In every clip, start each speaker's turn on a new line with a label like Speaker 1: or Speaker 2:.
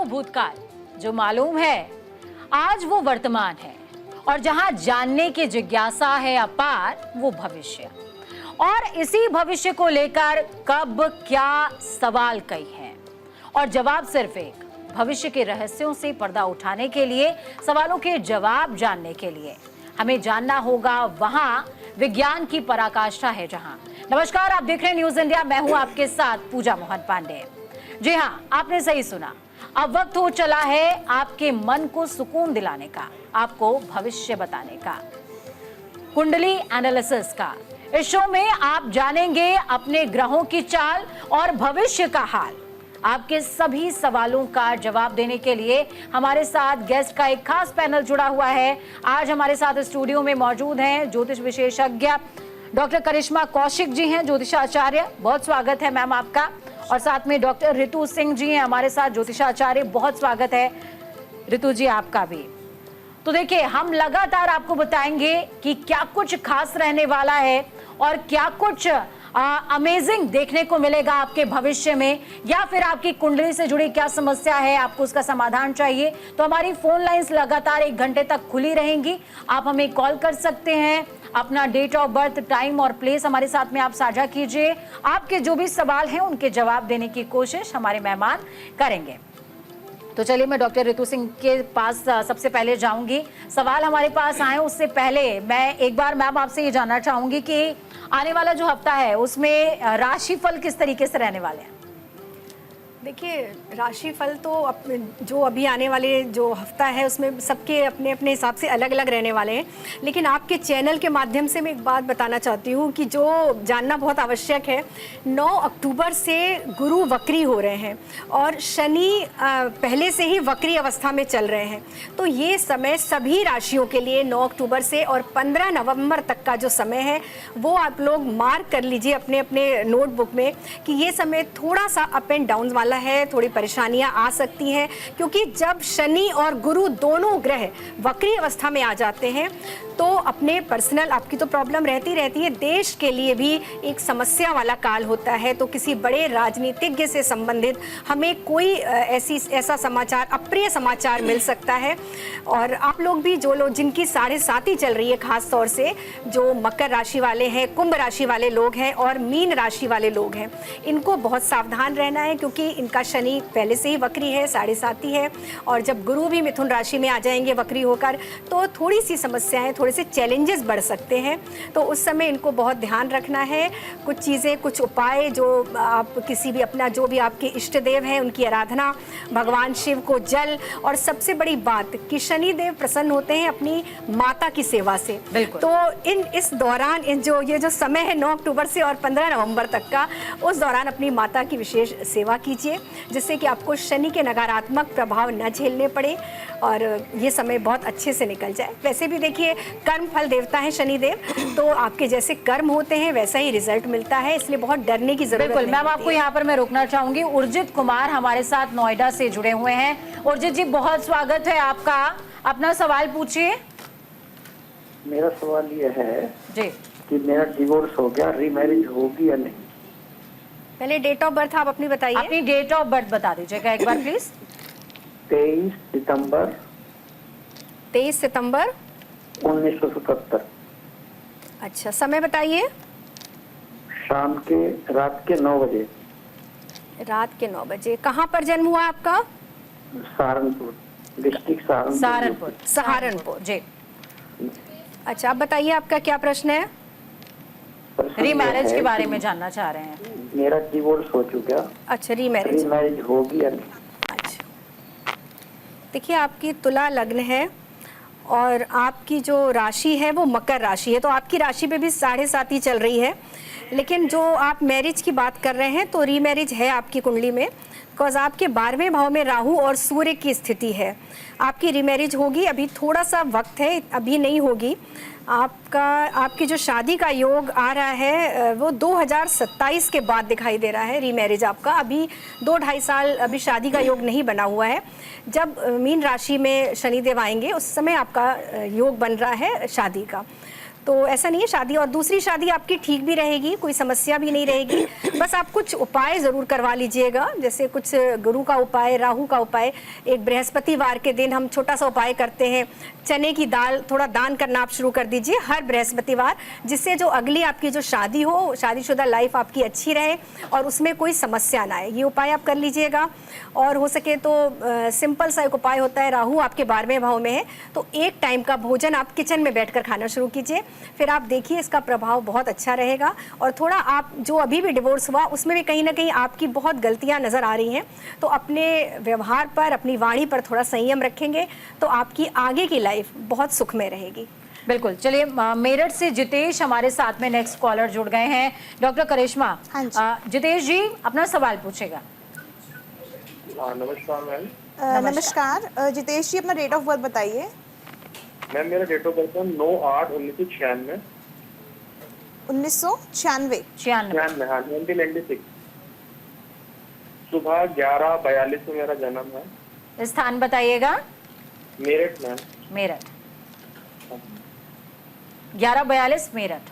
Speaker 1: वो भूतकाल जो मालूम है आज वो वर्तमान है, और जहां जानने की जिज्ञासा है अपार वो भविष्य। और इसी भविष्य को लेकर कब क्या सवाल कई हैं और जवाब सिर्फ एक। भविष्य के रहस्यों से पर्दा उठाने के लिए, सवालों के जवाब जानने के लिए हमें जानना होगा वहां विज्ञान की पराकाष्ठा है जहां। नमस्कार, आप देख रहे हैं न्यूज इंडिया। मैं हूं आपके साथ पूजा मोहन पांडे। जी हां, आपने सही सुना। अब वक्त हो चला है आपके मन को सुकून दिलाने का, आपको भविष्य बताने का, कुंडली एनालिसिस का। इस शो में आप जानेंगे अपने ग्रहों की चाल और भविष्य का हाल। आपके सभी सवालों का जवाब देने के लिए हमारे साथ गेस्ट का एक खास पैनल जुड़ा हुआ है। आज हमारे साथ स्टूडियो में मौजूद हैं ज्योतिष विशेषज्ञ डॉक्टर करिश्मा कौशिक जी हैं, ज्योतिषाचार्य। बहुत स्वागत है मैम आपका। और साथ में डॉक्टर ऋतु सिंह जी हैं हमारे साथ, ज्योतिषाचार्य। बहुत स्वागत है ऋतु जी आपका भी। तो देखिए, हम लगातार आपको बताएंगे कि क्या कुछ खास रहने वाला है और क्या कुछ अमेजिंग देखने को मिलेगा आपके भविष्य में, या फिर आपकी कुंडली से जुड़ी क्या समस्या है, आपको उसका समाधान चाहिए। तो हमारी फोन लाइंस लगातार 1 घंटे तक खुली रहेंगी। आप हमें कॉल कर सकते हैं, अपना डेट ऑफ बर्थ, टाइम और प्लेस हमारे साथ में आप साझा कीजिए। आपके जो भी सवाल हैं उनके जवाब देने की कोशिश हमारे मेहमान करेंगे। तो चलिए, मैं डॉक्टर ऋतु सिंह के पास सबसे पहले जाऊंगी। सवाल हमारे पास आए उससे पहले मैं एक बार मैम आपसे ये जानना चाहूंगी कि आने वाला जो हफ्ता है उसमें राशिफल किस तरीके से रहने वाले हैं।
Speaker 2: देखिए, राशिफल तो जो अभी आने वाले जो हफ्ता है उसमें सबके अपने अपने हिसाब से अलग अलग रहने वाले हैं। लेकिन आपके चैनल के माध्यम से मैं एक बात बताना चाहती हूँ कि जो जानना बहुत आवश्यक है, 9 अक्टूबर से गुरु वक्री हो रहे हैं और शनि पहले से ही वक्री अवस्था में चल रहे हैं। तो ये समय सभी राशियों के लिए 9 अक्टूबर से और 15 नवंबर तक का जो समय है वो आप लोग मार्क कर लीजिए अपने अपने नोटबुक में कि ये समय थोड़ा सा अप एंड डाउन वाला है, थोड़ी परेशानियां आ सकती हैं। क्योंकि जब शनि और गुरु दोनों ग्रह वक्री अवस्था में आ जाते हैं तो अपने पर्सनल आपकी तो प्रॉब्लम रहती है, देश के लिए भी एक समस्या वाला काल होता है। तो किसी बड़े राजनीतिज्ञ से संबंधित हमें कोई ऐसा समाचार, अप्रिय समाचार मिल सकता है। और आप लोग भी, जो लोग जिनकी 7.5 चल रही है, खास तौर से जो मकर राशि वाले हैं, कुंभ राशि वाले लोग हैं और मीन राशि वाले लोग हैं, इनको बहुत सावधान रहना है क्योंकि इनका शनि पहले से ही वक्री है, 7.5 है। और जब गुरु भी मिथुन राशि में आ जाएंगे वक्री होकर तो थोड़ी सी समस्याएं, थोड़े से चैलेंजेस बढ़ सकते हैं। तो उस समय इनको बहुत ध्यान रखना है। कुछ चीज़ें, कुछ उपाय जो आप किसी भी अपना, जो भी आपके इष्ट देव हैं उनकी आराधना, भगवान शिव को जल, और सबसे बड़ी बात कि शनि देव प्रसन्न होते हैं अपनी माता की सेवा से। तो इस दौरान ये जो समय है 9 अक्टूबर से और 15 नवंबर तक का, उस दौरान अपनी माता की विशेष सेवा कीजिए जिससे कि आपको शनि के नकारात्मक प्रभाव न झेलने पड़े और ये समय बहुत अच्छे से निकल जाए। वैसे भी देखिए, कर्म फल देवता है शनि देव, तो आपके जैसे कर्म होते हैं वैसा ही रिजल्ट मिलता है, इसलिए बहुत डरने की जरूरत नहीं।
Speaker 1: मैम, आपको यहाँ पर मैं रोकना चाहूंगी। उर्जित कुमार हमारे साथ नोएडा से जुड़े हुए हैं। उर्जित जी, बहुत स्वागत है आपका। अपना सवाल पूछिए।
Speaker 3: मेरा सवाल ये है
Speaker 1: जी
Speaker 3: कि मेरा डिवोर्स हो गया, रीमैरिज होगी या नहीं।
Speaker 2: पहले डेट ऑफ बर्थ आप अपनी बताइए।
Speaker 1: अपनी डेट ऑफ बर्थ बता दीजिएगा एक बार प्लीज।
Speaker 3: 23 सितंबर 1977।
Speaker 2: अच्छा, समय बताइए।
Speaker 3: रात के 9 बजे।
Speaker 2: रात के 9 बजे। कहाँ पर जन्म हुआ आपका?
Speaker 3: सहारनपुर, डिस्ट्रिक्ट
Speaker 1: सहारनपुर जी।
Speaker 2: अच्छा, आप बताइए आपका क्या प्रश्न है?
Speaker 1: रीमैरिज के बारे में जानना चाह रहे हैं।
Speaker 3: मेरा डिवोर्स हो चुका।
Speaker 2: अच्छा, रीमैरिज
Speaker 3: होगी या नहीं।
Speaker 2: अच्छा, देखिए, आपकी तुला लग्न है और आपकी जो राशि है वो मकर राशि है, तो आपकी राशि पे भी 7.5 चल रही है। लेकिन जो आप मैरिज की बात कर रहे हैं तो रीमैरिज है आपकी कुंडली में, बिकॉज आपके 12वें भाव में राहु और सूर्य की स्थिति है। आपकी रीमैरिज होगी, अभी थोड़ा सा वक्त है, अभी नहीं होगी। आपकी जो शादी का योग आ रहा है वो 2027 के बाद दिखाई दे रहा है रीमैरिज आपका। अभी 2-2.5 साल अभी शादी का योग नहीं बना हुआ है। जब मीन राशि में शनिदेव आएंगे उस समय आपका योग बन रहा है शादी का। तो ऐसा नहीं है शादी, और दूसरी शादी आपकी ठीक भी रहेगी, कोई समस्या भी नहीं रहेगी। बस आप कुछ उपाय ज़रूर करवा लीजिएगा, जैसे कुछ गुरु का उपाय, राहु का उपाय। एक बृहस्पतिवार के दिन हम छोटा सा उपाय करते हैं, चने की दाल थोड़ा दान करना आप शुरू कर दीजिए हर बृहस्पतिवार, जिससे जो अगली आपकी जो शादी हो, शादीशुदा लाइफ आपकी अच्छी रहे और उसमें कोई समस्या ना आए। ये उपाय आप कर लीजिएगा। और हो सके तो सिंपल सा एक उपाय होता है, राहु आपके 12वें भाव में है, तो एक टाइम का भोजन आप किचन में बैठकर खाना शुरू कीजिए, फिर आप देखिए इसका प्रभाव बहुत अच्छा रहेगा। और थोड़ा आप जो अभी भी डिवोर्स हुआ उसमें भी कहीं ना कहीं आपकी बहुत गलतियां नज़र आ रही हैं, तो अपने व्यवहार पर, अपनी वाणी पर थोड़ा संयम रखेंगे तो आपकी आगे की लाइफ बहुत सुखमय रहेगी।
Speaker 1: बिल्कुल। चलिए, मेरठ से जितेश हमारे साथ में नेक्स्ट कॉलर जुड़ गए हैं। डॉक्टर करिश्मा,
Speaker 4: हाँ जी।
Speaker 1: जितेश जी अपना सवाल पूछेगा।
Speaker 3: नमस्कार मैम।
Speaker 4: नमस्कार जितेश जी, अपना डेट ऑफ बर्थ बताइए।
Speaker 3: मैम मेरा डेट ऑफ बर्थ है 9/8/1996।
Speaker 4: 1996।
Speaker 1: 96।
Speaker 3: हाँ, 1996। सुबह 11:42 में मेरा जन्म है।
Speaker 1: स्थान बताइएगा।
Speaker 3: मेरठ मैम।
Speaker 1: मेरठ 11:42 मेरठ।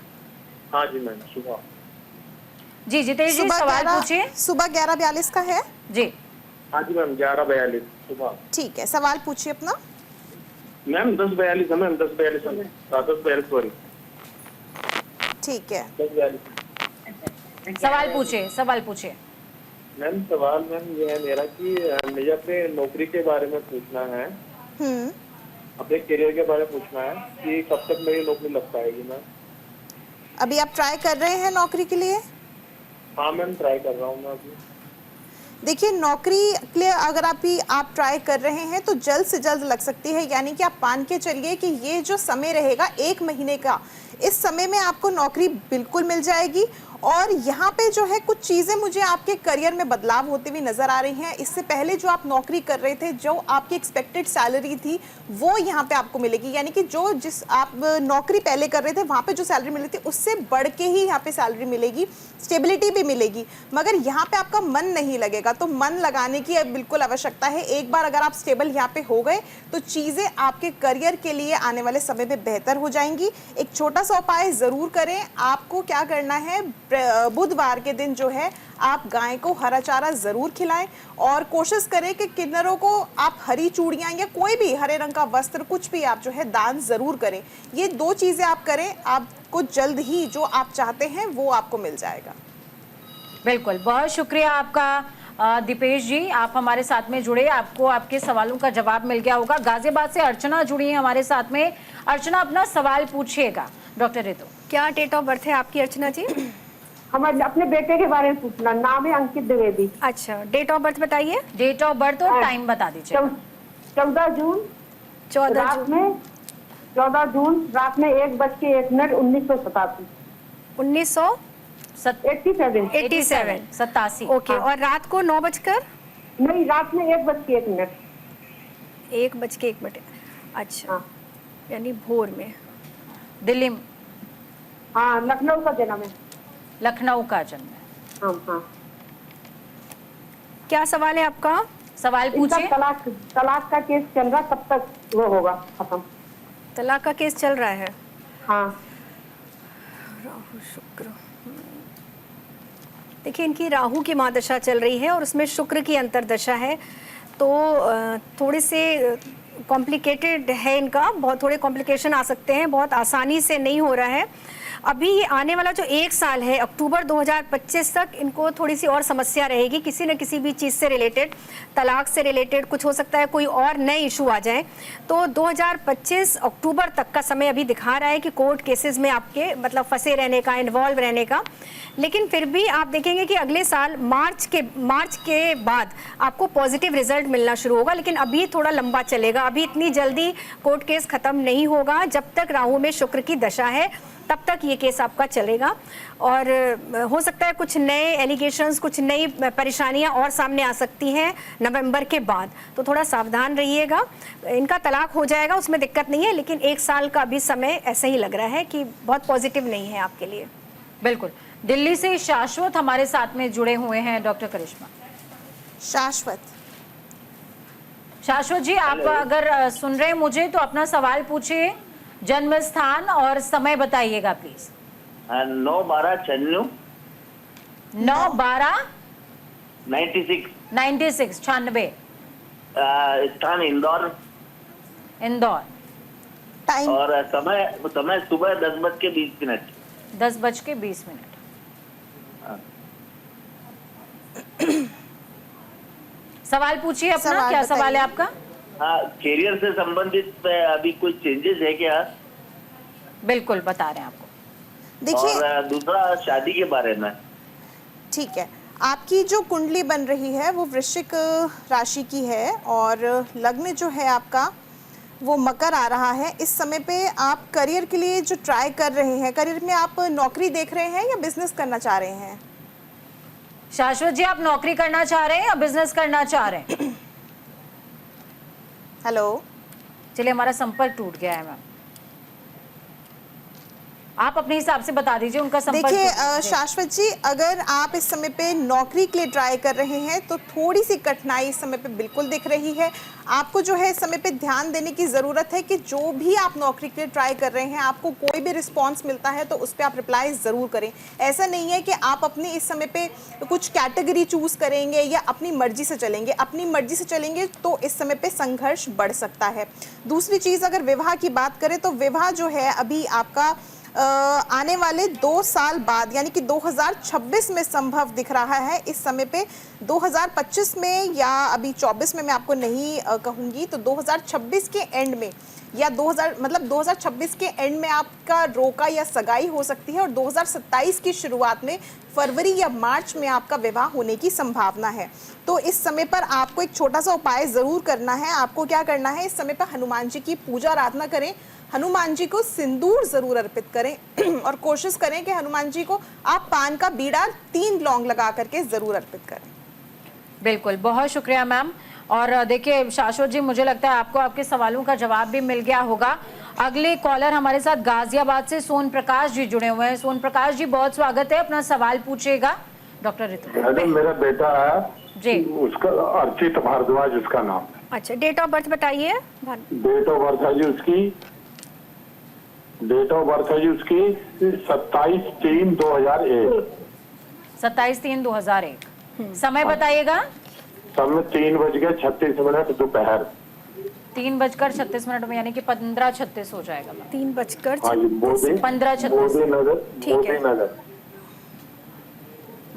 Speaker 3: हाँ जी मैम, सुबह।
Speaker 1: जी जितेश जी सवाल पूछिए।
Speaker 4: सुबह 11:42 का है
Speaker 1: जी।
Speaker 3: हाँ जी मैम, 11:42 सुबह।
Speaker 4: ठीक है, सवाल पूछिए अपना।
Speaker 3: मैम 10:42 है मैम, 10:42 सॉरी।
Speaker 4: ठीक है,
Speaker 3: 10:42।
Speaker 1: सवाल पूछिए, सवाल पूछिए।
Speaker 3: मैम सवाल मैम ये है मेरा कि मुझे अपने नौकरी के बारे में पूछना है, अपने करियर के बारे में पूछना है कि कब तक मेरी नौकरी लग पाएगी मैम।
Speaker 4: अभी आप ट्राई कर रहे हैं नौकरी के लिए?
Speaker 3: हाँ मैम, ट्राई कर रहा हूँ मैं अभी।
Speaker 4: देखिए, नौकरी के लिए अगर आप ट्राई कर रहे हैं तो जल्द से जल्द लग सकती है, यानी कि आप मान के चलिए कि ये जो समय रहेगा 1 महीने का, इस समय में आपको नौकरी बिल्कुल मिल जाएगी। और यहाँ पे जो है कुछ चीज़ें मुझे आपके करियर में बदलाव होते हुए नज़र आ रही हैं। इससे पहले जो आप नौकरी कर रहे थे, जो आपकी एक्सपेक्टेड सैलरी थी वो यहाँ पे आपको मिलेगी, यानी कि जिस आप नौकरी पहले कर रहे थे वहाँ पे जो सैलरी मिली थी उससे बढ़ के ही यहाँ पे सैलरी मिलेगी, स्टेबिलिटी भी मिलेगी। मगर यहाँ पे आपका मन नहीं लगेगा, तो मन लगाने की बिल्कुल आवश्यकता है। एक बार अगर आप स्टेबल यहाँ पे हो गए तो चीज़ें आपके करियर के लिए आने वाले समय में बेहतर हो जाएंगी। एक छोटा सा उपाय ज़रूर करें। आपको क्या करना है, बुधवार के दिन जो है आप गाय को हरा चारा जरूर खिलाएं और कोशिश करें कि किन्नरों को आप हरी चूड़ियां या कोई भी हरे रंग का वस्त्र कुछ भी आप जो है दान जरूर करें। ये 2 चीजें आप करें, आपको जल्द ही जो आप चाहते हैं वो आपको मिल जाएगा।
Speaker 1: बिल्कुल, बहुत शुक्रिया आपका दीपेश जी, आप हमारे साथ में जुड़े, आपको आपके सवालों का जवाब मिल गया होगा। गाजियाबाद से अर्चना जुड़ी है हमारे साथ में। अर्चना अपना सवाल पूछिएगा डॉक्टर रितु।
Speaker 2: क्या डेट ऑफ बर्थ है आपकी अर्चना जी?
Speaker 5: हमारे अपने बेटे के बारे में पूछना। नाम है अंकित द्विवेदी।
Speaker 2: अच्छा, डेट ऑफ बर्थ बताइए।
Speaker 1: डेट ऑफ बर्थ और टाइम बता दीजिए।
Speaker 5: 14 जून
Speaker 2: 14
Speaker 5: रात
Speaker 2: जून
Speaker 5: में 14 जून रात में 1:01 1987।
Speaker 2: 87। ओके, और रात को 9 बजकर?
Speaker 5: नहीं, रात में 1:01।
Speaker 2: 1:01। अच्छा,
Speaker 5: हाँ।
Speaker 2: यानी भोर में।
Speaker 1: दिल्ली में?
Speaker 5: हाँ, लखनऊ का जन्म है।
Speaker 1: लखनऊ का जन्म है।
Speaker 5: हाँ हाँ।
Speaker 2: क्या सवाल है आपका?
Speaker 1: सवाल पूछिए।
Speaker 5: तलाक का केस चल रहा, कब तक वो होगा खत्म?
Speaker 2: तलाक का केस चल रहा है।
Speaker 5: हाँ।
Speaker 2: राहु शुक्र, देखिए इनकी राहु की महादशा चल रही है और उसमें शुक्र की अंतर्दशा है, तो थोड़े से कॉम्प्लिकेटेड है इनका, बहुत थोड़े कॉम्प्लिकेशन आ सकते हैं, बहुत आसानी से नहीं हो रहा है। अभी ये आने वाला जो 1 साल है, अक्टूबर 2025 तक इनको थोड़ी सी और समस्या रहेगी, किसी न किसी भी चीज़ से रिलेटेड, तलाक से रिलेटेड, कुछ हो सकता है कोई और नए इशू आ जाए। तो 2025 अक्टूबर तक का समय अभी दिखा रहा है कि कोर्ट केसेस में आपके मतलब फंसे रहने का, इन्वॉल्व रहने का। लेकिन फिर भी आप देखेंगे कि अगले साल मार्च के बाद आपको पॉजिटिव रिजल्ट मिलना शुरू होगा, लेकिन अभी थोड़ा लंबा चलेगा। अभी इतनी जल्दी कोर्ट केस खत्म नहीं होगा। जब तक राहु में शुक्र की दशा है तब तक ये केस आपका चलेगा, और हो सकता है कुछ नए एलिगेशंस, कुछ नई परेशानियां और सामने आ सकती हैं नवंबर के बाद, तो थोड़ा सावधान रहिएगा। इनका तलाक हो जाएगा, उसमें दिक्कत नहीं है, लेकिन 1 साल का अभी समय ऐसे ही लग रहा है कि बहुत पॉजिटिव नहीं है आपके लिए।
Speaker 1: बिल्कुल। दिल्ली से शाश्वत हमारे साथ में जुड़े हुए हैं डॉक्टर करिश्मा।
Speaker 4: शाश्वत
Speaker 1: जी, आप अगर सुन रहे हैं मुझे तो अपना सवाल पूछिए। जन्म स्थान और समय बताइएगा प्लीज।
Speaker 6: 9/12/96।
Speaker 1: 9/12/96 96।
Speaker 6: स्थान इंदौर।
Speaker 1: इंदौर।
Speaker 4: टाइम
Speaker 6: और समय सुबह 10:20।
Speaker 1: 10:20। सवाल पूछिए अपना,
Speaker 4: सवाल
Speaker 1: क्या सवाल है
Speaker 4: बताइए।
Speaker 1: आपका?
Speaker 6: हाँ, कैरियर से संबंधित अभी कोई चेंजेस है क्या?
Speaker 1: बिल्कुल बता रहे हैं आपको।
Speaker 4: देखिए,
Speaker 6: और दूसरा शादी के बारे में।
Speaker 4: ठीक है, आपकी जो कुंडली बन रही है वो वृश्चिक राशि की है और लग्न जो है आपका वो मकर आ रहा है। इस समय पे आप करियर के लिए जो ट्राई कर रहे हैं, करियर में आप नौकरी देख रहे हैं या बिजनेस करना चाह रहे हैं?
Speaker 1: शाश्वत जी, आप नौकरी करना चाह रहे हैं या बिजनेस करना चाह रहे हैं?
Speaker 4: हेलो,
Speaker 1: चलिए, हमारा संपर्क टूट गया है मैम, आप अपने हिसाब से बता दीजिए उनका संपर्क।
Speaker 4: देखिए शाश्वत जी, अगर आप इस समय पे नौकरी के लिए ट्राई कर रहे हैं तो थोड़ी सी कठिनाई इस समय पे बिल्कुल दिख रही है। आपको जो है इस समय पे ध्यान देने की ज़रूरत है कि जो भी आप नौकरी के लिए ट्राई कर रहे हैं, आपको कोई भी रिस्पांस मिलता है तो उस पर आप रिप्लाई ज़रूर करें। ऐसा नहीं है कि आप अपनी इस समय पे कुछ कैटेगरी चूज़ करेंगे या अपनी मर्जी से चलेंगे। अपनी मर्जी से चलेंगे तो इस समय पे संघर्ष बढ़ सकता है। दूसरी चीज़, अगर विवाह की बात करें तो विवाह जो है अभी आपका आने वाले 2 साल बाद यानी कि 2026 में संभव दिख रहा है। इस समय पे 2025 में या अभी 24 में मैं आपको नहीं कहूँगी, तो 2026 के एंड में या 2026 के एंड में आपका रोका या सगाई हो सकती है और 2027 की शुरुआत में फरवरी या मार्च में आपका विवाह होने की संभावना है। तो इस समय पर आपको एक छोटा सा उपाय ज़रूर करना है। आपको क्या करना है, इस समय पर हनुमान जी की पूजा आराधना करें, हनुमान जी को सिंदूर ज़रूर अर्पित करें और कोशिश करें कि हनुमान जी को आप पान का बीड़ा 3 लौंग लगा करके ज़रूर अर्पित करें।
Speaker 1: बिल्कुल, बहुत शुक्रिया मैम। और देखिए शाश्वत जी, मुझे लगता है आपको आपके सवालों का जवाब भी मिल गया होगा। अगले कॉलर हमारे साथ गाजियाबाद से सोन प्रकाश जी जुड़े हुए हैं। सोन प्रकाश जी, बहुत स्वागत है, अपना सवाल पूछिएगा डॉक्टर ऋतु।
Speaker 7: मैडम, मेरा बेटा है
Speaker 1: जी,
Speaker 7: उसका अर्चित भारद्वाज उसका नाम है।
Speaker 2: अच्छा, डेट ऑफ बर्थ बताइए।
Speaker 7: डेट ऑफ बर्थ है जी उसकी 27/3/2001।
Speaker 1: 27/3/2001। समय बताइएगा।
Speaker 7: समय 3:36 दोपहर।
Speaker 1: 3:36 में, यानी कि 15:36 हो जाएगा मैम।
Speaker 2: 3:36।
Speaker 7: हाँ जी,
Speaker 1: 15:36
Speaker 7: मोदी नगर।
Speaker 2: ठीक है।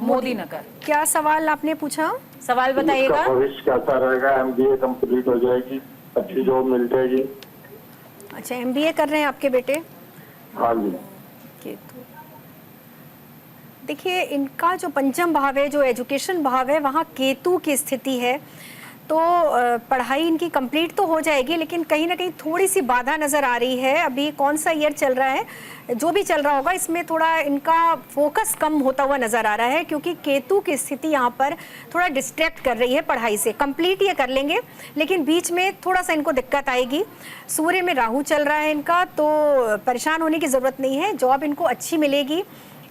Speaker 1: मोदी नगर।
Speaker 2: क्या सवाल आपने पूछा?
Speaker 1: सवाल बताइएगा।
Speaker 7: उसका भविष्य कैसा रहेगा? MBA कंप्लीट हो जाएगी, अच्छी जॉब मिल जाएगी।
Speaker 2: अच्छा, MBA कर रहे हैं आपके बेटे?
Speaker 7: हाँ जी।
Speaker 2: केतु, देखिए इनका जो पंचम भाव है, जो एजुकेशन भाव है, वहाँ केतु की स्थिति है। तो पढ़ाई इनकी कंप्लीट तो हो जाएगी, लेकिन कहीं ना कहीं थोड़ी सी बाधा नज़र आ रही है। अभी कौन सा ईयर चल रहा है, जो भी चल रहा होगा, इसमें थोड़ा इनका फोकस कम होता हुआ नज़र आ रहा है, क्योंकि केतु की स्थिति यहाँ पर थोड़ा डिस्ट्रैक्ट कर रही है पढ़ाई से। कंप्लीट ये कर लेंगे, लेकिन बीच में थोड़ा सा इनको दिक्कत आएगी। सूर्य में राहु चल रहा है इनका, तो परेशान होने की ज़रूरत नहीं है, जॉब इनको अच्छी मिलेगी।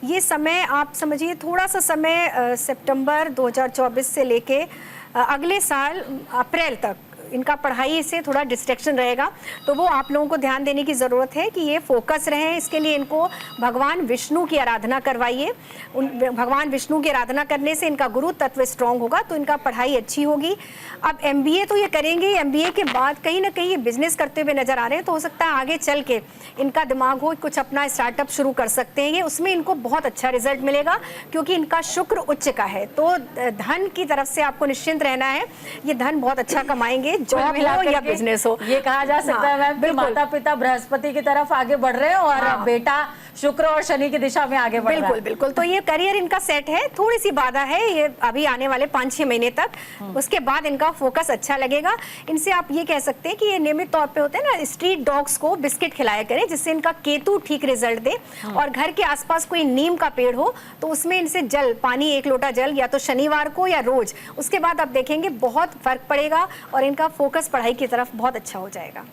Speaker 2: ये समय आप समझिए, थोड़ा सा समय सितंबर 2024 से लेके अगले साल अप्रैल तक इनका पढ़ाई से थोड़ा डिस्ट्रैक्शन रहेगा। तो वो आप लोगों को ध्यान देने की ज़रूरत है कि ये फोकस रहे। इसके लिए इनको भगवान विष्णु की आराधना करवाइए। भगवान विष्णु की आराधना करने से इनका गुरु तत्व स्ट्रॉन्ग होगा, तो इनका पढ़ाई अच्छी होगी। अब MBA तो ये करेंगे, MBA के बाद कहीं ना कहीं ये बिजनेस करते हुए नज़र आ रहे हैं, तो हो सकता है आगे चल के इनका दिमाग हो कुछ अपना स्टार्टअप शुरू कर सकते हैं ये। उसमें इनको बहुत अच्छा रिजल्ट मिलेगा, क्योंकि इनका शुक्र उच्च का है। तो धन की तरफ से आपको निश्चिंत रहना है, ये धन बहुत अच्छा कमाएंगे, जॉब हो या बिजनेस हो।
Speaker 1: ये कहा जा सकता है मैम कि माता पिता बृहस्पति की तरफ आगे बढ़ रहे हैं और बेटा शुक्र और शनि की दिशा में आगे बढ़ रहा है।
Speaker 2: बिल्कुल बिल्कुल। तो ये करियर इनका सेट है, थोड़ी सी बाधा है ये अभी आने वाले 5-6 महीने तक। उसके बाद इनका फोकस अच्छा लगेगा। इनसे आप ये कह सकते हैं कि ये नियमित तौर पे होते हैं ना, स्ट्रीट डॉग्स को बिस्किट खिलाया करें, जिससे इनका केतु ठीक रिजल्ट दे। और घर के आसपास कोई नीम का पेड़ हो तो उसमें इनसे जल, पानी 1 लोटा जल, या तो शनिवार को या रोज, उसके बाद आप देखेंगे बहुत फर्क पड़ेगा और इनका फोकस पढ़ाई की तरफ बहुत अच्छा हो जाएगा।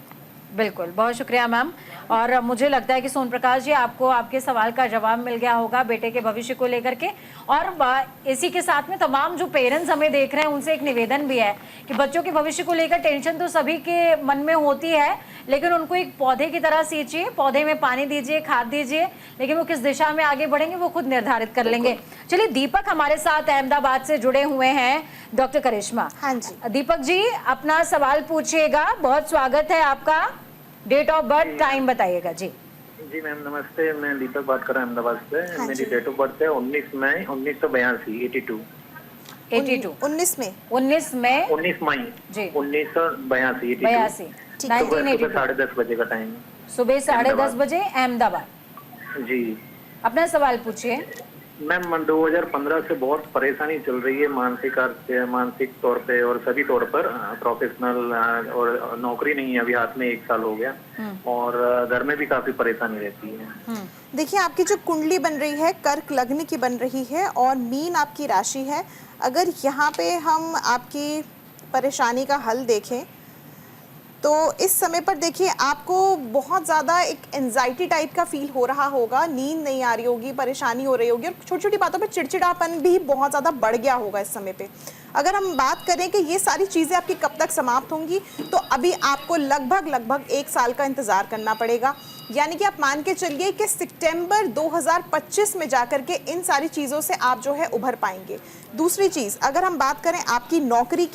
Speaker 1: बिल्कुल, बहुत शुक्रिया मैम। और मुझे लगता है कि सोन प्रकाश जी, आपको आपके सवाल का जवाब मिल गया होगा बेटे के भविष्य को लेकर के। और इसी के साथ में तमाम जो पेरेंट्स हमें देख रहे हैं उनसे एक निवेदन भी है कि बच्चों के भविष्य को लेकर टेंशन तो सभी के मन में होती है, लेकिन उनको एक पौधे की तरह सींचिए, पौधे में पानी दीजिए, खाद दीजिए, लेकिन वो किस दिशा में आगे बढ़ेंगे वो खुद निर्धारित कर लेंगे। चलिए, दीपक हमारे साथ अहमदाबाद से जुड़े हुए हैं, डॉक्टर करिश्मा।
Speaker 4: हाँ जी
Speaker 1: दीपक जी, अपना सवाल पूछिएगा, बहुत स्वागत है आपका। डेट ऑफ बर्थ, टाइम बताइएगा जी।
Speaker 3: जी मैम नमस्ते, मैं दीपक बात कर रहा हूँ अहमदाबाद से।
Speaker 4: हाँ
Speaker 3: मेरी
Speaker 4: जी।
Speaker 3: डेट ऑफ बर्थ है 19 मई 1982, 82।
Speaker 1: 82
Speaker 4: 19 में
Speaker 1: 19 में
Speaker 3: 19 मई
Speaker 1: जी
Speaker 3: 1982,
Speaker 1: 82
Speaker 3: सुबह
Speaker 1: 1982
Speaker 3: 10:30 बजे का टाइम।
Speaker 1: सुबह 10:30 बजे अहमदाबाद।
Speaker 3: जी
Speaker 1: अपना सवाल पूछिए।
Speaker 3: मैम 2015 से बहुत परेशानी चल रही है, मानसिक तौर पे और सभी तौर पर। प्रोफेशनल और नौकरी नहीं है, अभी हाथ में 1 साल हो गया, और घर में भी काफी परेशानी रहती है।
Speaker 4: देखिए, आपकी जो कुंडली बन रही है कर्क लग्न की बन रही है और मीन आपकी राशि है। अगर यहाँ पे हम आपकी परेशानी का हल देखें तो इस समय पर देखिए आपको बहुत ज़्यादा एक एंजाइटी टाइप का फील हो रहा होगा, नींद नहीं आ रही होगी, परेशानी हो रही होगी और छोटी छोटी बातों पे चिड़चिड़ापन भी बहुत ज़्यादा बढ़ गया होगा इस समय पे। अगर हम बात करें कि ये सारी चीज़ें आपकी कब तक समाप्त होंगी, तो अभी आपको लगभग 1 साल का इंतज़ार करना पड़ेगा। यानी कि आप मान के चलिए कि सितंबर 2025 में जाकर के इन सारी चीज़ों से आप जो है उभर पाएंगे। दूसरी चीज़, अगर हम बात करें आपकी नौकरी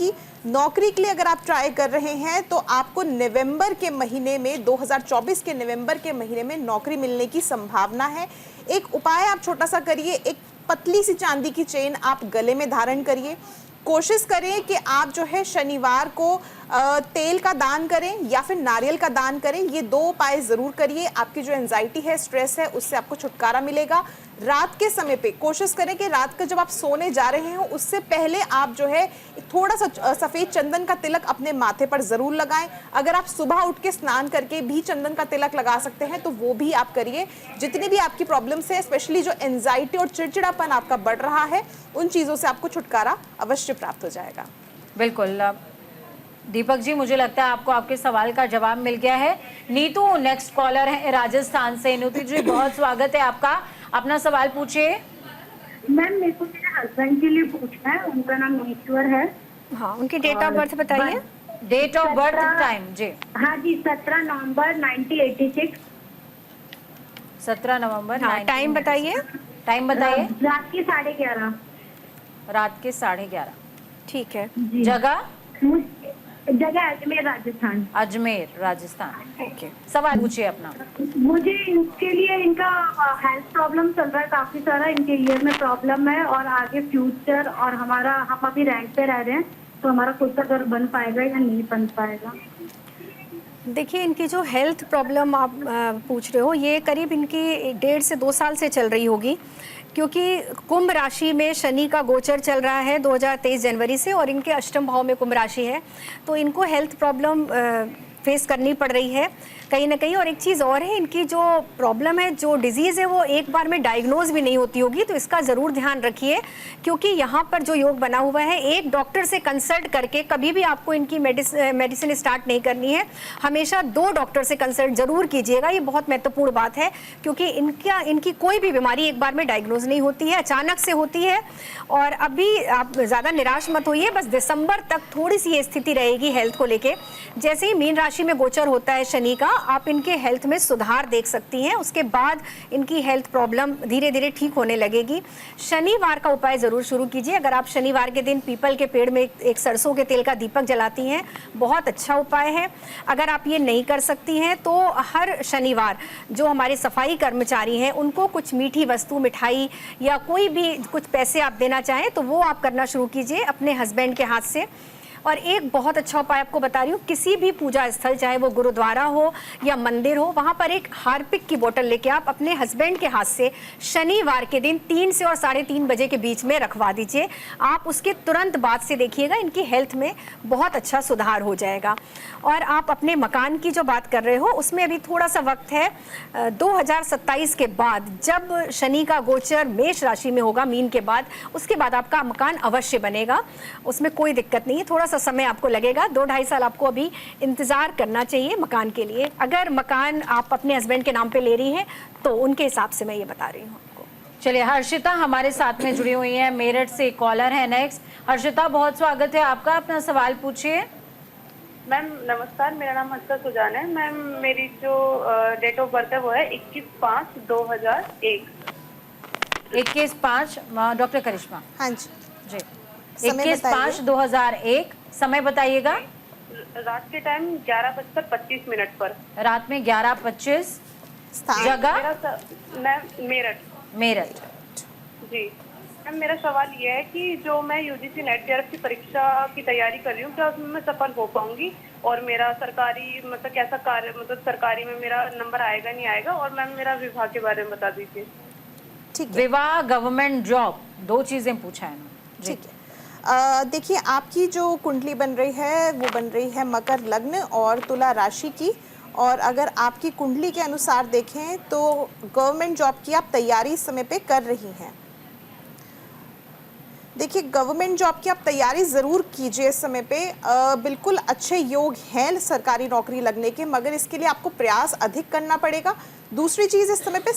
Speaker 4: के लिए अगर आप ट्राई कर रहे हैं तो आपको नवंबर के महीने में 2024 के नवंबर के महीने में नौकरी मिलने की संभावना है। एक उपाय आप छोटा सा करिए, एक पतली सी चांदी की चेन आप गले में धारण करिए। कोशिश करें कि आप जो है शनिवार को तेल का दान करें या फिर नारियल का दान करें। ये 2 उपाय ज़रूर करिए। आपकी जो एंजाइटी है, स्ट्रेस है, उससे आपको छुटकारा मिलेगा। रात के समय पे कोशिश करें कि रात का जब आप सोने जा रहे हो उससे पहले आप जो है थोड़ा सा सफ़ेद चंदन का तिलक अपने माथे पर ज़रूर लगाएं। अगर आप सुबह उठ के स्नान करके भी चंदन का तिलक लगा सकते हैं तो वो भी आप करिए। जितनी भी आपकी प्रॉब्लम्स है, स्पेशली जो एंजाइटी और चिड़चिड़ापन आपका बढ़ रहा है, उन चीज़ों से आपको छुटकारा अवश्य प्राप्त हो जाएगा।
Speaker 1: बिल्कुल दीपक जी, मुझे लगता है आपको आपके सवाल का जवाब मिल गया है। नीतू नेक्स्ट कॉलर है राजस्थान से। नीतू जी, बहुत स्वागत है आपका, अपना सवाल पूछिए।
Speaker 5: मैम मेरे को मेरे हस्बैंड के लिए पूछना है, उनका नाम ईश्वर है।
Speaker 2: हाँ, उनकी डेट ऑफ बर्थ बताइए।
Speaker 1: डेट ऑफ बर्थ, टाइम जी।
Speaker 5: हाँ जी, 17 नवंबर 1986।
Speaker 1: 17 नवंबर।
Speaker 2: हाँ, टाइम बताइए।
Speaker 1: टाइम बताइए।
Speaker 5: रात के 11:30।
Speaker 1: रात के 11:30।
Speaker 2: ठीक है।
Speaker 1: जगह?
Speaker 5: जगह अजमेर राजस्थान।
Speaker 1: अजमेर राजस्थान।
Speaker 2: ओके,
Speaker 1: सवाल पूछिए अपना।
Speaker 5: मुझे इनके लिए, इनका हेल्थ प्रॉब्लम चल रहा है काफी सारा, इनके ईयर में प्रॉब्लम है और आगे फ्यूचर, और हम अभी रेंट पे रह रहे हैं तो हमारा खुद का घर बन पाएगा या नहीं बन पाएगा।
Speaker 2: देखिए, इनकी जो हेल्थ प्रॉब्लम आप पूछ रहे हो, ये करीब इनकी 1.5 से 2 साल से चल रही होगी, क्योंकि कुंभ राशि में शनि का गोचर चल रहा है 2023 जनवरी से और इनके अष्टम भाव में कुंभ राशि है, तो इनको हेल्थ प्रॉब्लम फेस करनी पड़ रही है कहीं ना कहीं। और एक चीज़ और है, इनकी जो प्रॉब्लम है, जो डिजीज़ है, वो एक बार में डायग्नोज भी नहीं होती होगी, तो इसका ज़रूर ध्यान रखिए। क्योंकि यहाँ पर जो योग बना हुआ है, एक डॉक्टर से कंसल्ट करके कभी भी आपको इनकी मेडिसिन स्टार्ट नहीं करनी है। हमेशा 2 डॉक्टर से कंसल्ट ज़रूर कीजिएगा, ये बहुत महत्वपूर्ण बात है, क्योंकि इनकी कोई भी बीमारी एक बार में डायग्नोज नहीं होती है, अचानक से होती है। और अभी आप ज़्यादा निराश मत होइए, बस दिसंबर तक थोड़ी सी ये स्थिति रहेगी हेल्थ को लेके। जैसे ही मीन राशि में गोचर होता है शनि का, आप इनके हेल्थ में सुधार देख सकती हैं। उसके बाद इनकी हेल्थ प्रॉब्लम धीरे धीरे ठीक होने लगेगी। शनिवार का उपाय ज़रूर शुरू कीजिए। अगर आप शनिवार के दिन पीपल के पेड़ में एक सरसों के तेल का दीपक जलाती हैं, बहुत अच्छा उपाय है। अगर आप ये नहीं कर सकती हैं तो हर शनिवार जो हमारे सफाई कर्मचारी हैं, उनको कुछ मीठी वस्तु, मिठाई या कोई भी कुछ पैसे आप देना चाहें तो वो आप करना शुरू कीजिए अपने हस्बैंड के हाथ से। और एक बहुत अच्छा उपाय आपको बता रही हूँ, किसी भी पूजा स्थल, चाहे वो गुरुद्वारा हो या मंदिर हो, वहाँ पर एक हार्पिक की बोतल लेके आप अपने हस्बैंड के हाथ से शनिवार के दिन 3 से और 3:30 बजे के बीच में रखवा दीजिए। आप उसके तुरंत बाद से देखिएगा इनकी हेल्थ में बहुत अच्छा सुधार हो जाएगा। और आप अपने मकान की जो बात कर रहे हो, उसमें अभी थोड़ा सा वक्त है। 2027 के बाद, जब शनि का गोचर मेष राशि में होगा, मीन के बाद, उसके बाद आपका मकान अवश्य बनेगा, उसमें कोई दिक्कत नहीं है। थोड़ा सा समय आपको लगेगा, 2-2.5 साल आपको अभी इंतज़ार करना चाहिए मकान के लिए। अगर मकान आप अपने हस्बैंड के नाम पे ले रही हैं तो उनके हिसाब से मैं ये बता रही हूँ आपको।
Speaker 1: चलिए, हर्षिता हमारे साथ में जुड़ी हुई हैं, मेरठ से कॉलर है नेक्स्ट। हर्षिता, बहुत स्वागत है आपका, अपना सवाल पूछिए।
Speaker 8: मैम नमस्कार, मेरा नाम हर्षिता सुजान है। मैम मेरी जो डेट ऑफ बर्थ है वो है 21/5/2001।
Speaker 1: 21/5, डॉक्टर करिश्मा।
Speaker 4: हाँ जी
Speaker 1: जी,
Speaker 4: समय
Speaker 1: 21/5/2001। समय बताइएगा।
Speaker 8: रात के टाइम 11:25 पर।
Speaker 1: रात में 11:25।
Speaker 4: स्थान
Speaker 1: जगह
Speaker 8: मैम मेरठ।
Speaker 1: मेरठ।
Speaker 8: जी मैम, मेरा सवाल ये है कि जो मैं यूजीसी नेट जेआरएफ की परीक्षा की तैयारी कर रही हूँ, क्या उसमें मैं सफल हो पाऊंगी और मेरा सरकारी मतलब कैसा कार्य, मतलब सरकारी में मेरा नंबर आएगा नहीं आएगा? और मैम मेरा विवाह के बारे में बता दीजिए।
Speaker 4: ठीक है,
Speaker 1: विवाह, गवर्नमेंट जॉब, 2 चीजें पूछा है ना।
Speaker 4: ठीक है। देखिए, आपकी जो कुंडली बन रही है वो बन रही है मकर लग्न और तुला राशि की, और अगर आपकी कुंडली के अनुसार देखें तो गवर्नमेंट जॉब की आप तैयारी इस समय पे कर रही हैं। देखिए, गवर्नमेंट जॉब की आप तैयारी ज़रूर कीजिए इस समय पे। बिल्कुल अच्छे योग हैं सरकारी नौकरी लगने के, मगर इसके लिए आपको प्रयास अधिक करना पड़ेगा। दूसरी चीज़, इस समय पे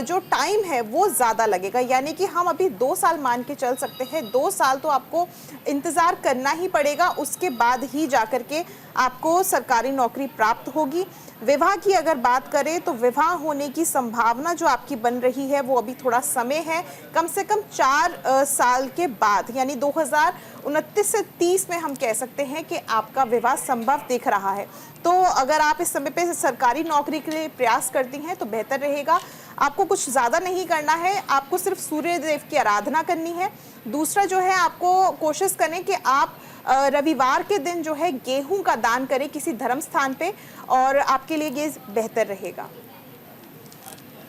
Speaker 4: जो टाइम है वो ज़्यादा लगेगा, यानी कि हम अभी 2 साल मान के चल सकते हैं। 2 साल तो आपको इंतज़ार करना ही पड़ेगा, उसके बाद ही जा कर के आपको सरकारी नौकरी प्राप्त होगी। विवाह की अगर बात करें तो विवाह होने की संभावना जो आपकी बन रही है वो अभी थोड़ा समय है, कम से कम 4 साल के बाद, यानी 2029 से 30 में हम कह सकते हैं कि आपका विवाह संभव दिख रहा है। तो अगर आप इस समय पे सरकारी नौकरी के लिए प्रयास करती हैं तो बेहतर रहेगा। आपको कुछ ज़्यादा नहीं करना है, आपको सिर्फ सूर्य देव की आराधना करनी है। दूसरा जो है, आपको कोशिश करें कि आप रविवार के दिन जो है गेहूं का दान करें किसी धर्म स्थान पे, और आपके लिए ये बेहतर रहेगा।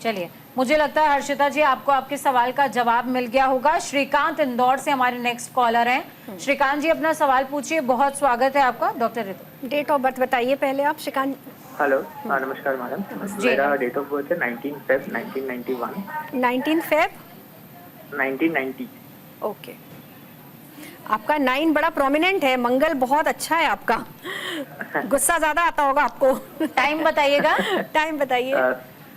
Speaker 1: चलिए, मुझे लगता है हर्षिता जी आपको आपके सवाल का जवाब मिल गया होगा। श्रीकांत इंदौर से हमारे नेक्स्ट कॉलर हैं। श्रीकांत जी, अपना सवाल पूछिए। बहुत स्वागत है आपका। Doctor Ritu,
Speaker 2: date of birth बताइए पहले आप श्रीकांत।
Speaker 3: हेलो, नमस्कार मैडम। मेरा डेट ऑफ बर्थ है 19 Feb 1991।
Speaker 2: 19 फेब
Speaker 3: 1990।
Speaker 2: ओके, आपका 9 बड़ा प्रोमिनेंट है, मंगल बहुत अच्छा है आपका। गुस्सा ज्यादा आता होगा आपको।
Speaker 1: टाइम बताइएगा।
Speaker 2: टाइम बताइए।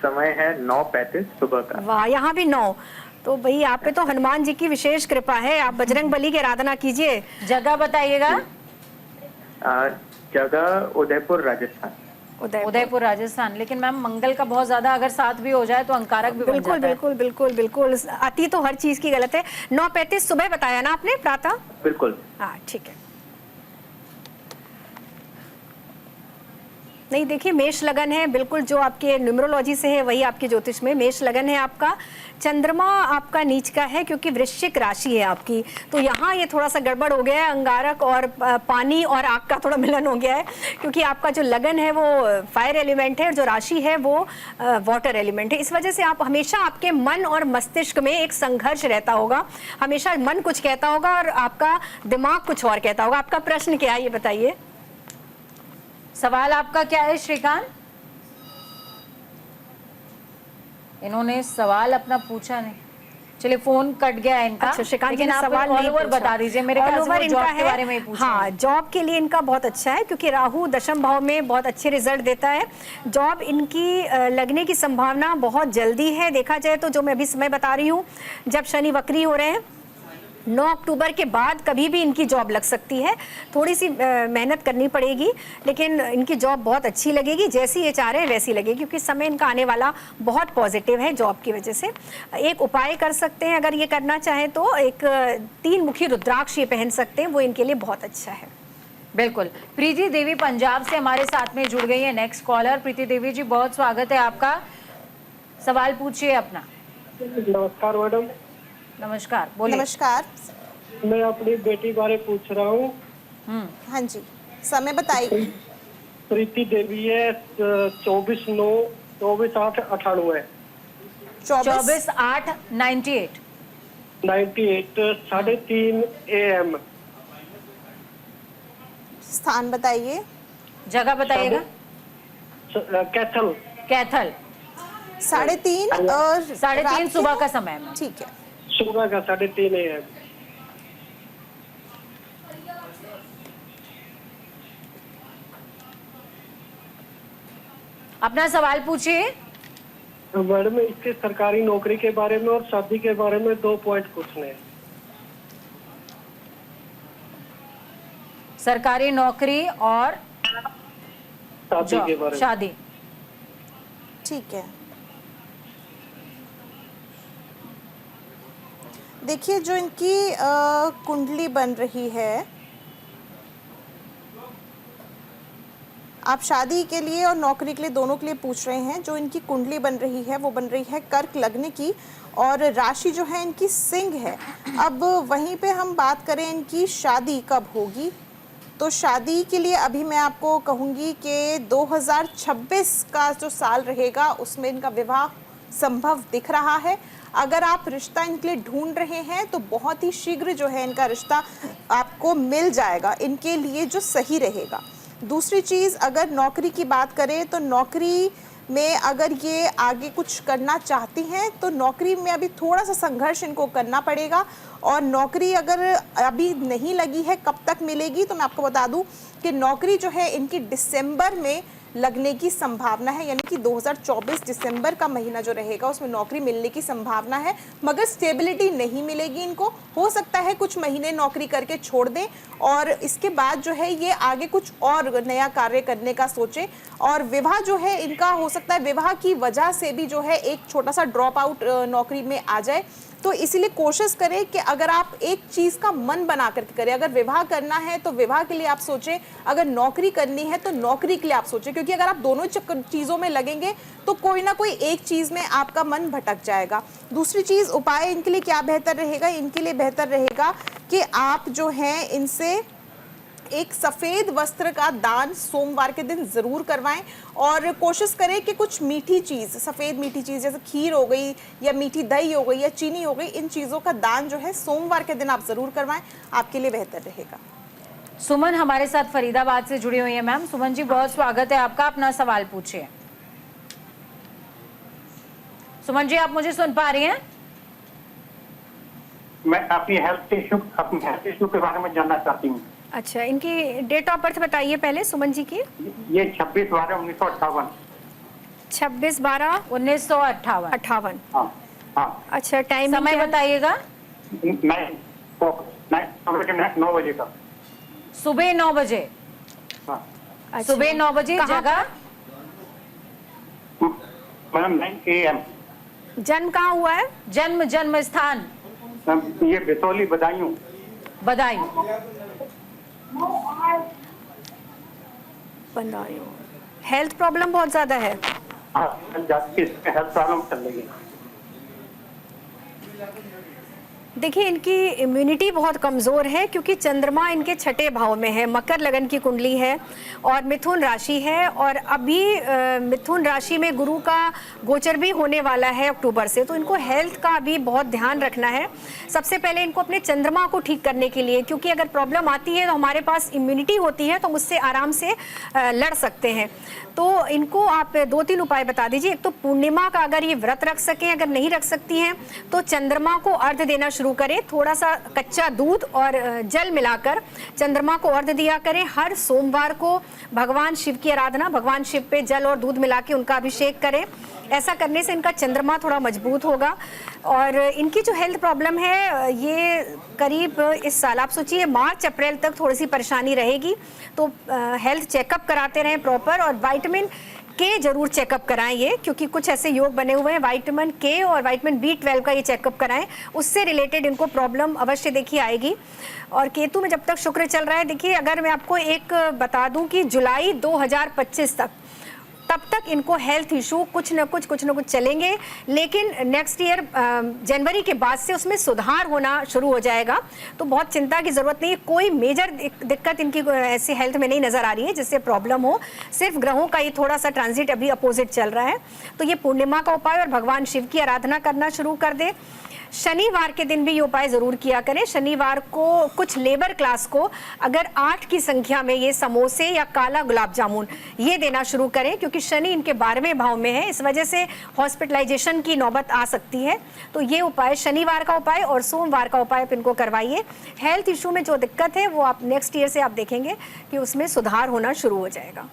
Speaker 3: समय है 9:35 सुबह का।
Speaker 2: वाह, यहाँ भी 9। तो भाई आप पे तो हनुमान जी की विशेष कृपा है, आप बजरंग बली की आराधना कीजिए।
Speaker 1: जगह बताइएगा।
Speaker 3: जगह उदयपुर राजस्थान।
Speaker 1: उदयपुर राजस्थान। लेकिन मैम, मंगल का बहुत ज्यादा अगर साथ भी हो जाए तो अंकारक भी बन
Speaker 2: बिल्कुल
Speaker 1: जाता है।
Speaker 2: बिल्कुल बिल्कुल बिल्कुल, अति तो हर चीज की गलत है। 9:35 सुबह बताया ना आपने, प्रातः?
Speaker 3: बिल्कुल।
Speaker 2: हाँ, ठीक है। नहीं, देखिए, मेष लगन है, बिल्कुल जो आपके न्यूमरोलॉजी से है वही आपके ज्योतिष में मेष लगन है आपका। चंद्रमा आपका नीच का है क्योंकि वृश्चिक राशि है आपकी, तो यहाँ ये थोड़ा सा गड़बड़ हो गया है। अंगारक और पानी और आग का थोड़ा मिलन हो गया है, क्योंकि आपका जो लगन है वो फायर एलिमेंट है और जो राशि है वो वाटर एलिमेंट है। इस वजह से आप हमेशा, आपके मन और मस्तिष्क में एक संघर्ष रहता होगा। हमेशा मन कुछ कहता होगा और आपका दिमाग कुछ और कहता होगा। आपका प्रश्न क्या है ये बताइए।
Speaker 1: सवाल आपका क्या है श्रीकांत? इन्होंने सवाल अपना पूछा नहीं। चलिए, फोन कट गया है इनका।
Speaker 2: अच्छा, श्रीकांत जी
Speaker 1: लेकिन
Speaker 2: ने
Speaker 1: आप
Speaker 2: सवाल
Speaker 1: ऑल
Speaker 2: नहीं
Speaker 1: ओवर
Speaker 2: पूछा।
Speaker 1: बता दीजिए। मेरे ख्याल से वो
Speaker 2: इनका
Speaker 1: जॉब के बारे में ही पूछ रहे हैं।
Speaker 2: हाँ, जॉब के लिए इनका बहुत अच्छा है क्योंकि राहु दशम भाव में बहुत अच्छे रिजल्ट देता है। जॉब इनकी लगने की संभावना बहुत जल्दी है। देखा जाए तो जो मैं अभी समय बता रही हूँ, जब शनि वक्री हो रहे हैं 9 अक्टूबर के बाद कभी भी इनकी जॉब लग सकती है। थोड़ी सी मेहनत करनी पड़ेगी, लेकिन इनकी जॉब बहुत अच्छी लगेगी। जैसी ये चाह रहे हैं वैसी लगेगी, क्योंकि समय इनका आने वाला बहुत पॉजिटिव है जॉब की वजह से। एक उपाय कर सकते हैं अगर ये करना चाहें तो, एक 3 मुखी रुद्राक्ष ये पहन सकते हैं, वो इनके लिए बहुत अच्छा है।
Speaker 1: बिल्कुल। प्रीति देवी पंजाब से हमारे साथ में जुड़ गई है नेक्स्ट कॉलर। प्रीति देवी जी, बहुत स्वागत है आपका। सवाल पूछिए अपना।
Speaker 9: नमस्कार मैडम।
Speaker 1: नमस्कार, बोलिए।
Speaker 4: नमस्कार।
Speaker 9: मैं अपनी बेटी बारे पूछ रहा हूँ।
Speaker 4: हाँ जी, समय बताइए।
Speaker 9: प्रीति देवी है, 24/9/24/8/98।
Speaker 1: 24/8/98।
Speaker 9: 98 3:30 AM।
Speaker 4: स्थान बताइए।
Speaker 1: जगह बताइएगा।
Speaker 9: कैथल।
Speaker 1: कैथल।
Speaker 4: 3:30 और
Speaker 1: 3:30 सुबह का समय में।
Speaker 4: ठीक है।
Speaker 9: सुबह का 3:30 AM।
Speaker 1: अपना सवाल पूछिए।
Speaker 9: मैडम इसके सरकारी नौकरी के बारे में और शादी के बारे में 2 पॉइंट पूछने हैं।
Speaker 1: सरकारी नौकरी और
Speaker 9: शादी के बारे में।
Speaker 1: शादी।
Speaker 4: ठीक है, देखिए जो इनकी कुंडली बन रही है, आप शादी के लिए और नौकरी के लिए दोनों के लिए पूछ रहे हैं। जो इनकी कुंडली बन रही है वो बन रही है कर्क लग्न की और राशि जो है इनकी सिंह है। अब वहीं पे हम बात करें इनकी शादी कब होगी, तो शादी के लिए अभी मैं आपको कहूँगी कि 2026 का जो साल रहेगा उसमें इनका विवाह संभव दिख रहा है। अगर आप रिश्ता इनके लिए ढूंढ रहे हैं तो बहुत ही शीघ्र जो है इनका रिश्ता आपको मिल जाएगा, इनके लिए जो सही रहेगा। दूसरी चीज़, अगर नौकरी की बात करें तो नौकरी में अगर ये आगे कुछ करना चाहती हैं तो नौकरी में अभी थोड़ा सा संघर्ष इनको करना पड़ेगा। और नौकरी अगर अभी नहीं लगी है कब तक मिलेगी, तो मैं आपको बता दूं कि नौकरी जो है इनकी दिसंबर में लगने की संभावना है, यानी कि 2024 दिसंबर का महीना जो रहेगा उसमें नौकरी मिलने की संभावना है, मगर स्टेबिलिटी नहीं मिलेगी इनको। हो सकता है कुछ महीने नौकरी करके छोड़ दें और इसके बाद जो है ये आगे कुछ और नया कार्य करने का सोचें। और विवाह जो है इनका हो सकता है विवाह की वजह से भी जो है एक छोटा सा ड्रॉप आउट नौकरी में आ जाए। तो इसीलिए कोशिश करें कि अगर आप एक चीज़ का मन बना करके करें, अगर विवाह करना है तो विवाह के लिए आप सोचें, अगर नौकरी करनी है तो नौकरी के लिए आप सोचें, क्योंकि अगर आप दोनों चीज़ों में लगेंगे तो कोई ना कोई एक चीज़ में आपका मन भटक जाएगा। दूसरी चीज़, उपाय इनके लिए क्या बेहतर रहेगा, इनके लिए बेहतर रहेगा कि आप जो हैं इनसे एक सफ़ेद वस्त्र का दान सोमवार के दिन ज़रूर करवाएं और कोशिश करें कि कुछ मीठी चीज़, सफ़ेद मीठी चीज़ जैसे खीर हो गई या मीठी दही हो गई या चीनी हो गई, इन चीज़ों का दान जो है सोमवार के दिन आप ज़रूर करवाएं, आपके लिए बेहतर रहेगा।
Speaker 1: सुमन हमारे साथ फरीदाबाद से जुड़ी हुई है। मैम सुमन जी, बहुत स्वागत है आपका, अपना सवाल पूछिए। सुमन जी, आप मुझे सुन पा रही हैं?
Speaker 10: मैं अपनी हेल्थ इशू के बारे में जानना चाहती हूँ।
Speaker 2: अच्छा, इनकी डेट ऑफ बर्थ बताइए पहले सुमन जी की।
Speaker 10: ये 26/12/1958।
Speaker 2: 26/12/1958।
Speaker 10: हाँ हाँ।
Speaker 2: अच्छा, टाइम
Speaker 1: समय बताइएगा।
Speaker 10: 9 बजे का।
Speaker 1: सुबह 9 बजे।
Speaker 10: हाँ।
Speaker 2: अच्छा,
Speaker 1: सुबह 9 बजे। जगह
Speaker 10: मैडम 9 AM।
Speaker 2: जन्म कहाँ हुआ है?
Speaker 1: जन्म स्थान
Speaker 10: ये बिसौली बदायूं।
Speaker 1: बदायूं।
Speaker 2: हेल्थ प्रॉब्लम बहुत ज्यादा है।
Speaker 10: हाँ, हेल्थ प्रॉब्लम चल रही है।
Speaker 2: देखिए, इनकी इम्यूनिटी बहुत कमज़ोर है क्योंकि चंद्रमा इनके छठे भाव में है, मकर लगन की कुंडली है और मिथुन राशि है। और अभी मिथुन राशि में गुरु का गोचर भी होने वाला है अक्टूबर से, तो इनको हेल्थ का भी बहुत ध्यान रखना है। सबसे पहले इनको अपने चंद्रमा को ठीक करने के लिए, क्योंकि अगर प्रॉब्लम आती है तो हमारे पास इम्यूनिटी होती है तो उससे आराम से लड़ सकते हैं। तो इनको आप 2-3 उपाय बता दीजिए। एक तो पूर्णिमा का अगर ये व्रत रख सकें, अगर नहीं रख सकती हैं तो चंद्रमा को अर्घ देना शुरू करें। थोड़ा सा कच्चा दूध और जल मिलाकर चंद्रमा को अर्घ दिया करें। हर सोमवार को भगवान शिव की आराधना, भगवान शिव पे जल और दूध मिला के उनका अभिषेक करें। ऐसा करने से इनका चंद्रमा थोड़ा मजबूत होगा। और इनकी जो हेल्थ प्रॉब्लम है ये करीब इस साल, आप सोचिए मार्च अप्रैल तक थोड़ी सी परेशानी रहेगी। तो हेल्थ चेकअप कराते रहें प्रॉपर, और विटामिन के जरूर चेकअप कराएं ये, क्योंकि कुछ ऐसे योग बने हुए हैं विटामिन के और विटामिन B12 का ये चेकअप कराएं, उससे रिलेटेड इनको प्रॉब्लम अवश्य देखिए आएगी। और केतु में जब तक शुक्र चल रहा है, देखिए अगर मैं आपको एक बता दूं कि जुलाई 2025 तक, तब तक इनको हेल्थ इशू कुछ न कुछ चलेंगे, लेकिन नेक्स्ट ईयर जनवरी के बाद से उसमें सुधार होना शुरू हो जाएगा। तो बहुत चिंता की ज़रूरत नहीं है, कोई मेजर दिक्कत इनकी ऐसी हेल्थ में नहीं नज़र आ रही है जिससे प्रॉब्लम हो। सिर्फ ग्रहों का ये थोड़ा सा ट्रांजिट अभी अपोजिट चल रहा है। तो ये पूर्णिमा का उपाय और भगवान शिव की आराधना करना शुरू कर दे। शनिवार के दिन भी ये उपाय ज़रूर किया करें। शनिवार को कुछ लेबर क्लास को अगर 8 की संख्या में ये समोसे या काला गुलाब जामुन ये देना शुरू करें, क्योंकि शनि इनके 12वें भाव में है, इस वजह से हॉस्पिटलाइजेशन की नौबत आ सकती है। तो ये उपाय, शनिवार का उपाय और सोमवार का उपाय आप इनको करवाइए। हेल्थ इशू में जो दिक्कत है वो आप नेक्स्ट ईयर से आप देखेंगे कि उसमें सुधार होना शुरू हो जाएगा।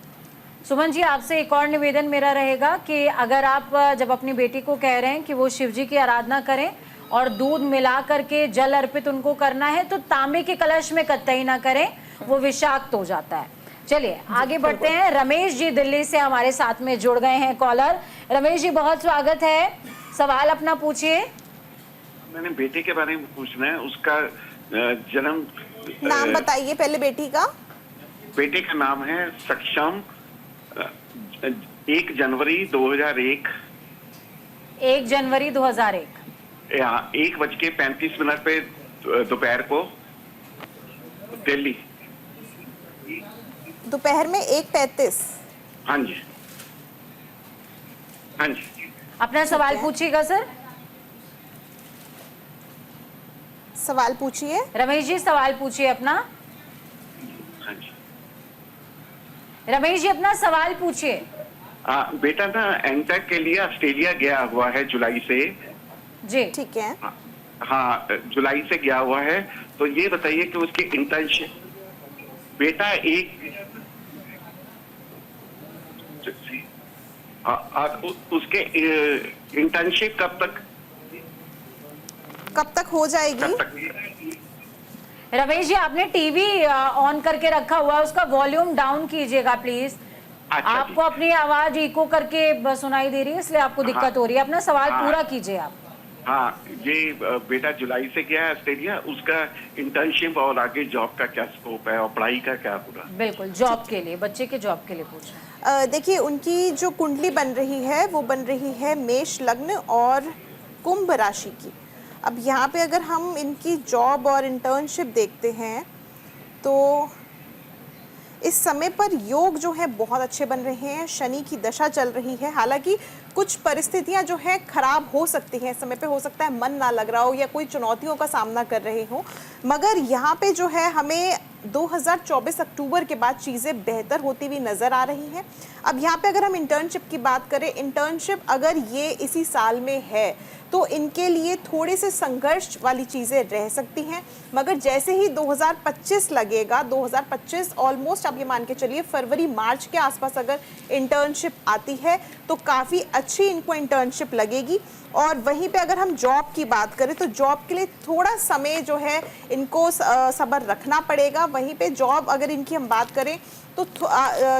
Speaker 1: सुमन जी, आपसे एक और निवेदन मेरा रहेगा कि अगर आप जब अपनी बेटी को कह रहे हैं कि वो शिव जी की आराधना करें और दूध मिला करके जल अर्पित उनको करना है, तो तांबे के कलश में कतई ना करें, वो विषाक्त हो जाता है। चलिए आगे बढ़ते हैं। रमेश जी दिल्ली से हमारे साथ में जुड़ गए हैं कॉलर। रमेश जी, बहुत स्वागत है, सवाल अपना पूछिए।
Speaker 11: मैंने बेटे के बारे में पूछना है, उसका जन्म
Speaker 4: नाम बताइए पहले बेटी का।
Speaker 11: बेटे का नाम है सक्षम, 1 जनवरी 2001।
Speaker 1: 1 जनवरी 2001,
Speaker 11: 1:35 पे दोपहर को, दिल्ली।
Speaker 4: दोपहर में 1:35।
Speaker 11: हाँ जी, हाँ जी।
Speaker 1: अपना सवाल पूछिएगा सर।
Speaker 4: सवाल पूछिए
Speaker 1: रमेश जी, सवाल पूछिए अपना।
Speaker 11: हाँ जी।
Speaker 1: रमेश जी, अपना सवाल पूछिए।
Speaker 11: बेटा ना एंटेक के लिए ऑस्ट्रेलिया गया हुआ है जुलाई से।
Speaker 1: जी
Speaker 4: ठीक है।
Speaker 11: हाँ, जुलाई से गया हुआ है। तो ये बताइए कि उसकी इंटर्नशिप, बेटा उसके इंटर्नशिप
Speaker 4: कब तक हो जाएगी?
Speaker 1: रमेश जी, आपने टीवी ऑन करके रखा हुआ है, उसका वॉल्यूम डाउन कीजिएगा प्लीज।
Speaker 11: अच्छा,
Speaker 1: आपको अपनी आवाज इको करके सुनाई दे रही है, इसलिए आपको दिक्कत हो रही है। अपना सवाल पूरा कीजिए आप।
Speaker 11: हाँ, ये बेटा जुलाई से गया है ऑस्ट्रेलिया, उसका इंटर्नशिप और आगे जॉब का क्या स्कोप है और पढ़ाई का क्या पूरा?
Speaker 1: बिल्कुल, जॉब के लिए, बच्चे के जॉब के लिए पूछ रहे हैं।
Speaker 4: देखिए, उनकी जो कुंडली बन रही है वो बन रही है मेष लग्न और कुंभ राशि की। अब यहाँ पे अगर हम इनकी जॉब और इंटर्नशिप देखते हैं तो इस समय पर योग जो है बहुत अच्छे बन रहे हैं। शनि की दशा चल रही है, हालांकि कुछ परिस्थितियां जो है खराब हो सकती हैं। इस समय पे हो सकता है मन ना लग रहा हो या कोई चुनौतियों का सामना कर रहे हो, मगर यहाँ पे जो है हमें 2024 अक्टूबर के बाद चीज़ें बेहतर होती हुई नज़र आ रही हैं। अब यहाँ पे अगर हम इंटर्नशिप की बात करें, इंटर्नशिप अगर ये इसी साल में है तो इनके लिए थोड़े से संघर्ष वाली चीज़ें रह सकती हैं, मगर जैसे ही 2025 लगेगा, 2025 ऑलमोस्ट आप ये मान के चलिए फरवरी मार्च के आसपास अगर इंटर्नशिप आती है तो काफ़ी अच्छी इनको इंटर्नशिप लगेगी। और वहीं पे अगर हम जॉब की बात करें तो जॉब के लिए थोड़ा समय जो है इनको सब्र रखना पड़ेगा। वहीं पे जॉब अगर इनकी हम बात करें तो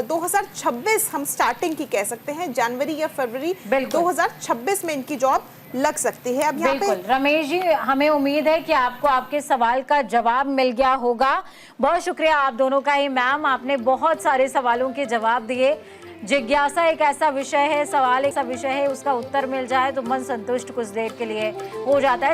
Speaker 4: 2026 हम स्टार्टिंग की कह सकते हैं, जनवरी या फरवरी 2026 में इनकी जॉब लग सकती है। अब यहाँ पे
Speaker 1: रमेश जी, हमें उम्मीद है कि आपको आपके सवाल का जवाब मिल गया होगा। बहुत शुक्रिया आप दोनों का ही मैम, आपने बहुत सारे सवालों के जवाब दिए। जिज्ञासा एक ऐसा विषय है, सवाल एक ऐसा विषय है, उसका उत्तर मिल जाए तो मन संतुष्ट कुछ देर के लिए हो जाता है।